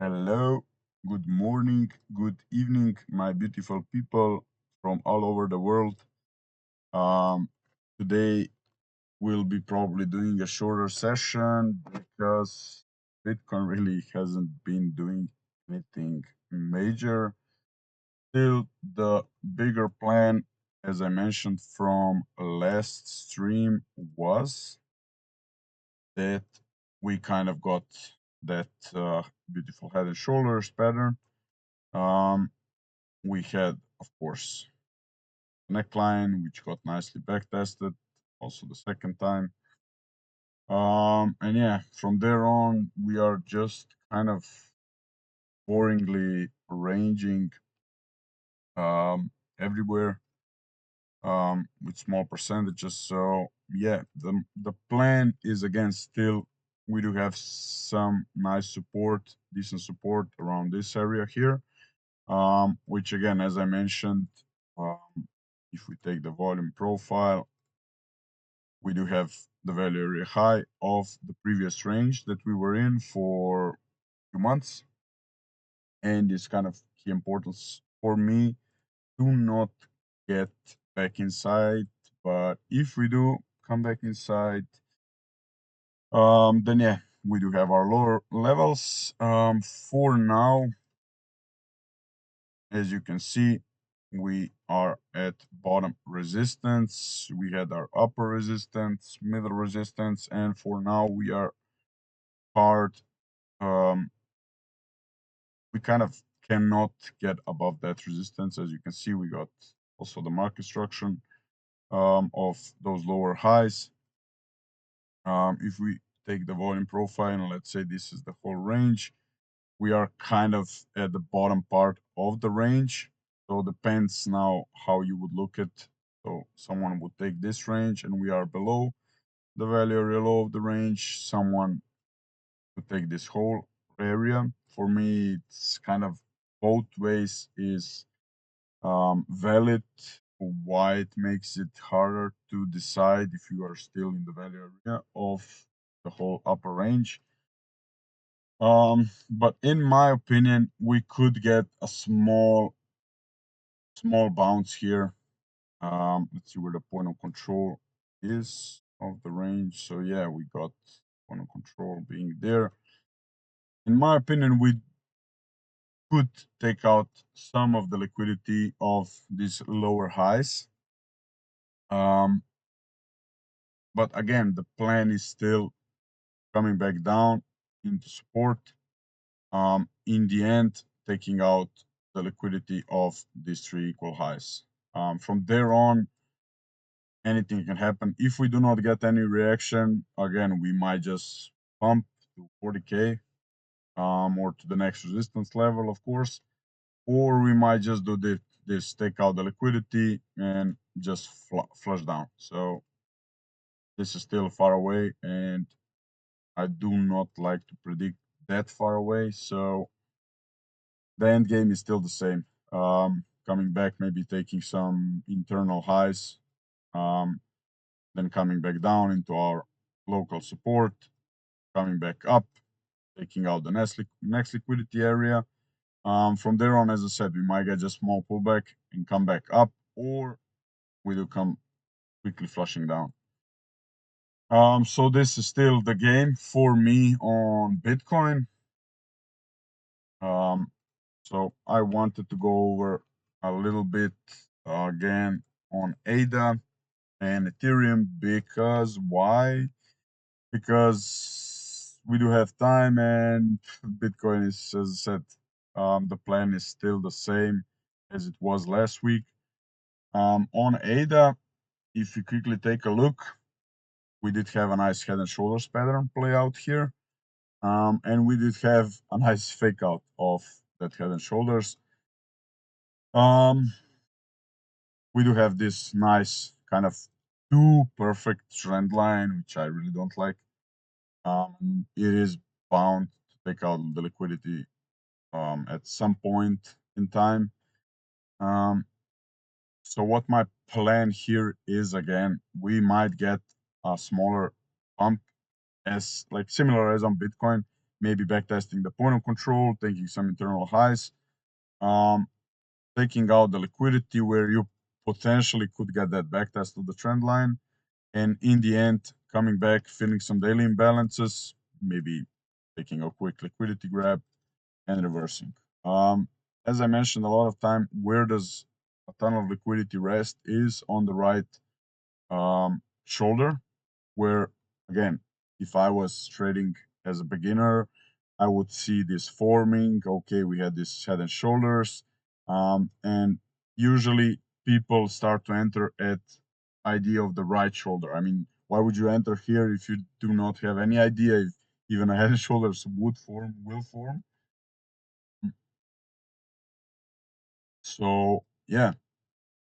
Hello, good morning, good evening, my beautiful people from all over the world. Um, Today we'll be probably doing a shorter session because Bitcoin really hasn't been doing anything major. Still, the bigger plan, as I mentioned from last stream, was that we kind of got that beautiful head and shoulders pattern. Um, we had, of course, neckline, which got nicely back tested, also the second time. And yeah, from there on, we are just kind of boringly ranging everywhere with small percentages. So yeah, the plan is again still we do have some nice support, decent support around this area here. Which again, as I mentioned, um, if we take the volume profile, we do have the value area high of the previous range that we were in for 2 months. And it's kind of key importance for me to not get back inside. But if we do come back inside, then yeah, we do have our lower levels. For now, as you can see, we are at bottom resistance. We had our upper resistance, middle resistance, and for now we are hard. Um, we kind of cannot get above that resistance. As you can see, we got also the market structure of those lower highs. If we take the volume profile, and let's say this is the whole range, we are kind of at the bottom part of the range. So depends now how you would look at. So someone would take this range and we are below the value area low of the range. Someone would take this whole area. For me, it's kind of both ways is valid. Why it makes it harder to decide if you are still in the value area of the whole upper range. But in my opinion, we could get a small bounce here. Let's see where the point of control is of the range. So yeah, we got point of control being there. In my opinion, we could take out some of the liquidity of these lower highs. But again, the plan is still coming back down into support. In the end, taking out the liquidity of these three equal highs. From there on, anything can happen. If we do not get any reaction, again, we might just pump to 40K or to the next resistance level, of course, or we might just do this take out the liquidity and just flush down. So this is still far away, and I do not like to predict that far away. So the end game is still the same. Coming back, maybe taking some internal highs, then coming back down into our local support, coming back up, taking out the next liquidity area. From there on, as I said, we might get just small pullback and come back up, or we do come quickly flushing down. So this is still the game for me on Bitcoin. So I wanted to go over a little bit again on ADA and Ethereum because why? Because we do have time and Bitcoin is, as I said, the plan is still the same as it was last week. On ADA, if you quickly take a look, we did have a nice head and shoulders pattern play out here. And we did have a nice fake out of that head and shoulders. We do have this nice kind of too perfect trend line, which I really don't like. It is bound to take out the liquidity at some point in time. Um, so what my plan here is, again, we might get a smaller pump as like similar as on Bitcoin, maybe backtesting the point of control, taking some internal highs, um, taking out the liquidity where you potentially could get that backtest of the trend line, and in the end, coming back, filling some daily imbalances, maybe taking a quick liquidity grab and reversing. Um, as I mentioned a lot of time, where does a ton of liquidity rest is on the right shoulder, where again, if I was trading as a beginner, I would see this forming. Okay, we had this head and shoulders, and usually people start to enter at idea of the right shoulder. I mean, why would you enter here if you do not have any idea if even a head and shoulders would form, will form? So yeah,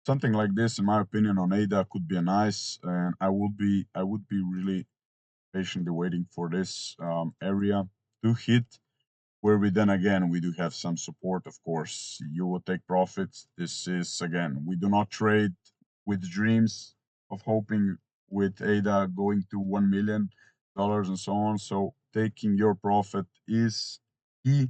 something like this, in my opinion, on ADA could be a nice, and I would be really patiently waiting for this area to hit, where we then again we do have some support. Of course, you will take profits. This is again, we do not trade with dreams of hoping with ADA going to $1 million and so on. So taking your profit is key,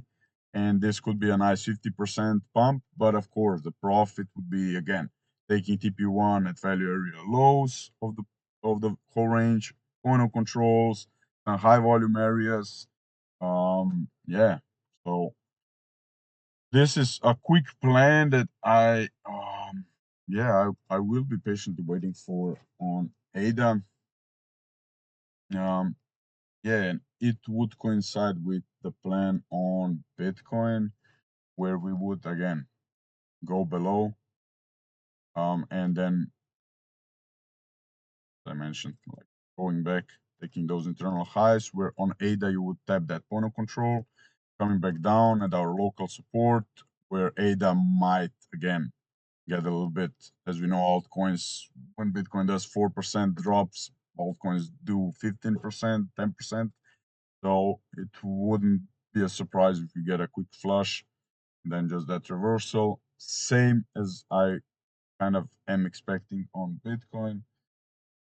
and this could be a nice 50% pump. But of course, the profit would be again taking TP1 at value area lows of the whole range, point of controls, high volume areas. Yeah. So this is a quick plan that I will be patiently waiting for on ADA. Um, yeah, and it would coincide with the plan on Bitcoin, where we would again go below, and then as I mentioned, like going back, taking those internal highs, where on ADA you would tap that point of control, coming back down at our local support, where ADA might again get a little bit, as we know, altcoins, when Bitcoin does 4% drops, altcoins do 15%, 10%. So it wouldn't be a surprise if we get a quick flush, then just that reversal. Same as I kind of am expecting on Bitcoin.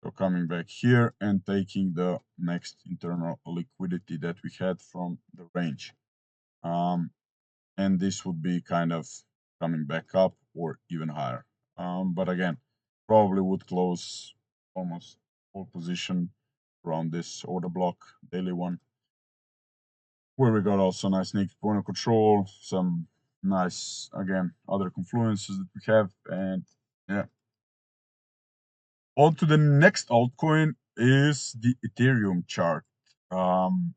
So coming back here and taking the next internal liquidity that we had from the range. Um, and this would be kind of coming back up or even higher. But again, probably would close almost full position around this order block, daily one, where we got also nice naked point of control, some nice, again, other confluences that we have. And yeah, on to the next altcoin is the Ethereum chart. Um,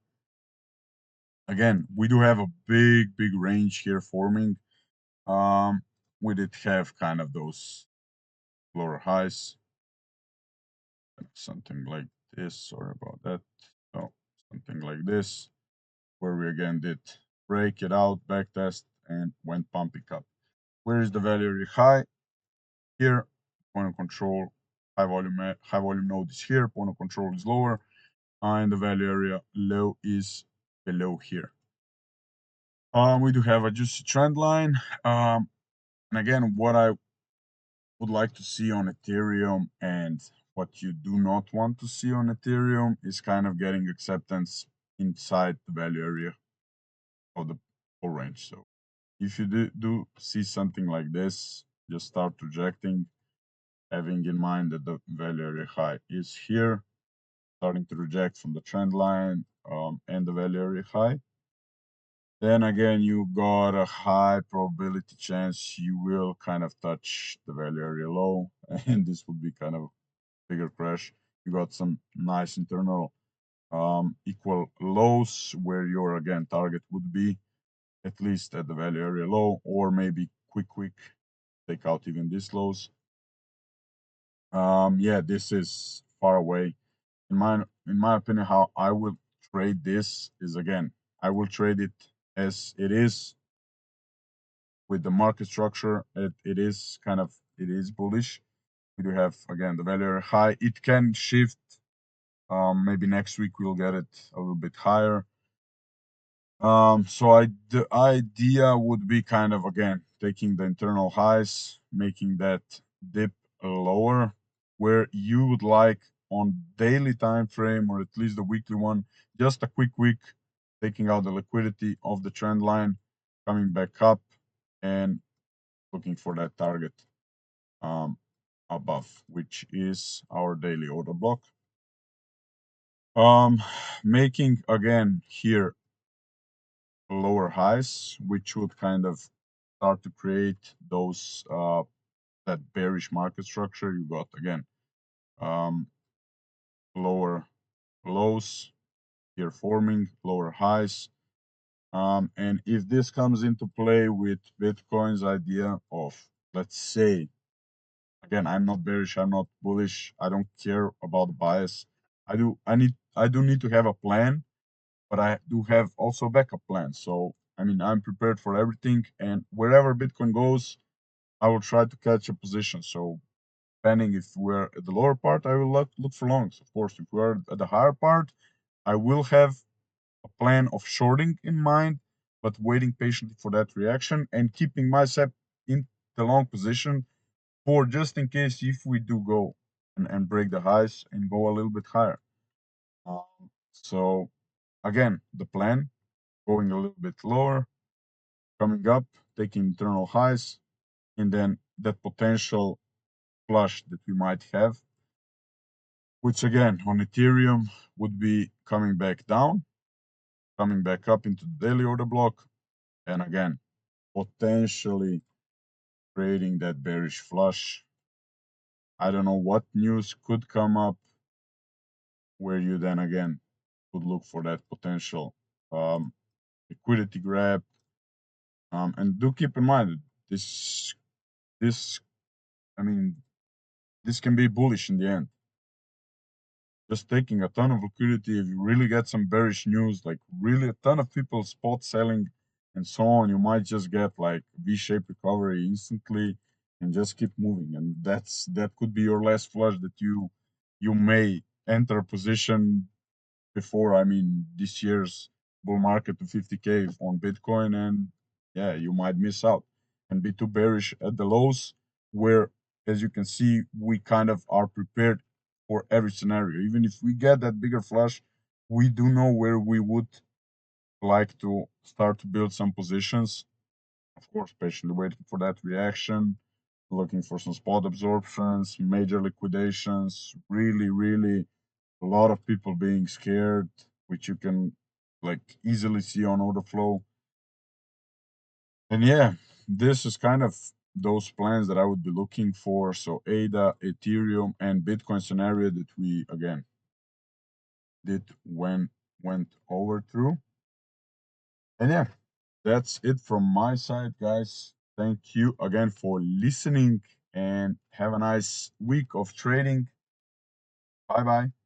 Again, we do have a big range here forming. Um, we did have kind of those lower highs, something like this. Sorry about that. So something like this, where we again did break it out, backtest, and went pumping up. Where is the value area high? Here, point of control, high volume node is here, point of control is lower, and the value area low is below here. We do have a juicy trend line. And again, what I would like to see on Ethereum and what you do not want to see on Ethereum is kind of getting acceptance inside the value area of the whole range. So if you do see something like this, just start rejecting, having in mind that the value area high is here, starting to reject from the trend line and the value area high. Then again, you got a high probability chance you will kind of touch the value area low, and this would be kind of bigger crash. You got some nice internal equal lows where your again target would be at least at the value area low, or maybe quick take out even these lows. Yeah, this is far away. In my opinion, how I would trade this is again, I will trade it as it is with the market structure. It is bullish. We do have again the value area high. It can shift. Maybe next week we'll get it a little bit higher. The idea would be kind of again taking the internal highs, making that dip lower, where you would like on daily time frame or at least the weekly one, just a quick wick taking out the liquidity of the trend line, coming back up, and looking for that target um, above, which is our daily order block. Making again here lower highs, which would kind of start to create those that bearish market structure. You got again um, lower lows here forming, lower highs. And if this comes into play with Bitcoin's idea of, let's say, again, I'm not bearish, I'm not bullish, I don't care about the bias. I do need to have a plan, but I do have also a backup plan. So I mean, I'm prepared for everything, and wherever Bitcoin goes, I will try to catch a position. So depending if we're at the lower part, I will look for longs. Of course, if we're at the higher part, I will have a plan of shorting in mind, but waiting patiently for that reaction and keeping myself in the long position for just in case if we do go and break the highs and go a little bit higher. So again, the plan going a little bit lower, coming up, taking internal highs, and then that potential flush that we might have, which again on Ethereum would be coming back down, coming back up into the daily order block, and again potentially creating that bearish flush. I don't know what news could come up where you then again could look for that potential um, liquidity grab. And do keep in mind that this I mean this can be bullish in the end. Just taking a ton of liquidity, if you really get some bearish news, like really a ton of people spot selling and so on, you might just get like V-shaped recovery instantly and just keep moving. And that could be your last flush that you may enter a position before, I mean, this year's bull market to 50K on Bitcoin, and yeah, you might miss out and be too bearish at the lows, where, as you can see, we kind of are prepared for every scenario. Even if we get that bigger flush, we do know where we would like to start to build some positions. Of course, patiently waiting for that reaction, looking for some spot absorptions, major liquidations, really a lot of people being scared, which you can like easily see on order flow. And yeah, this is kind of those plans that I would be looking for. So ADA, Ethereum, and Bitcoin scenario that we again did when went over through. And yeah, that's it from my side, guys. Thank you again for listening and have a nice week of trading. Bye bye.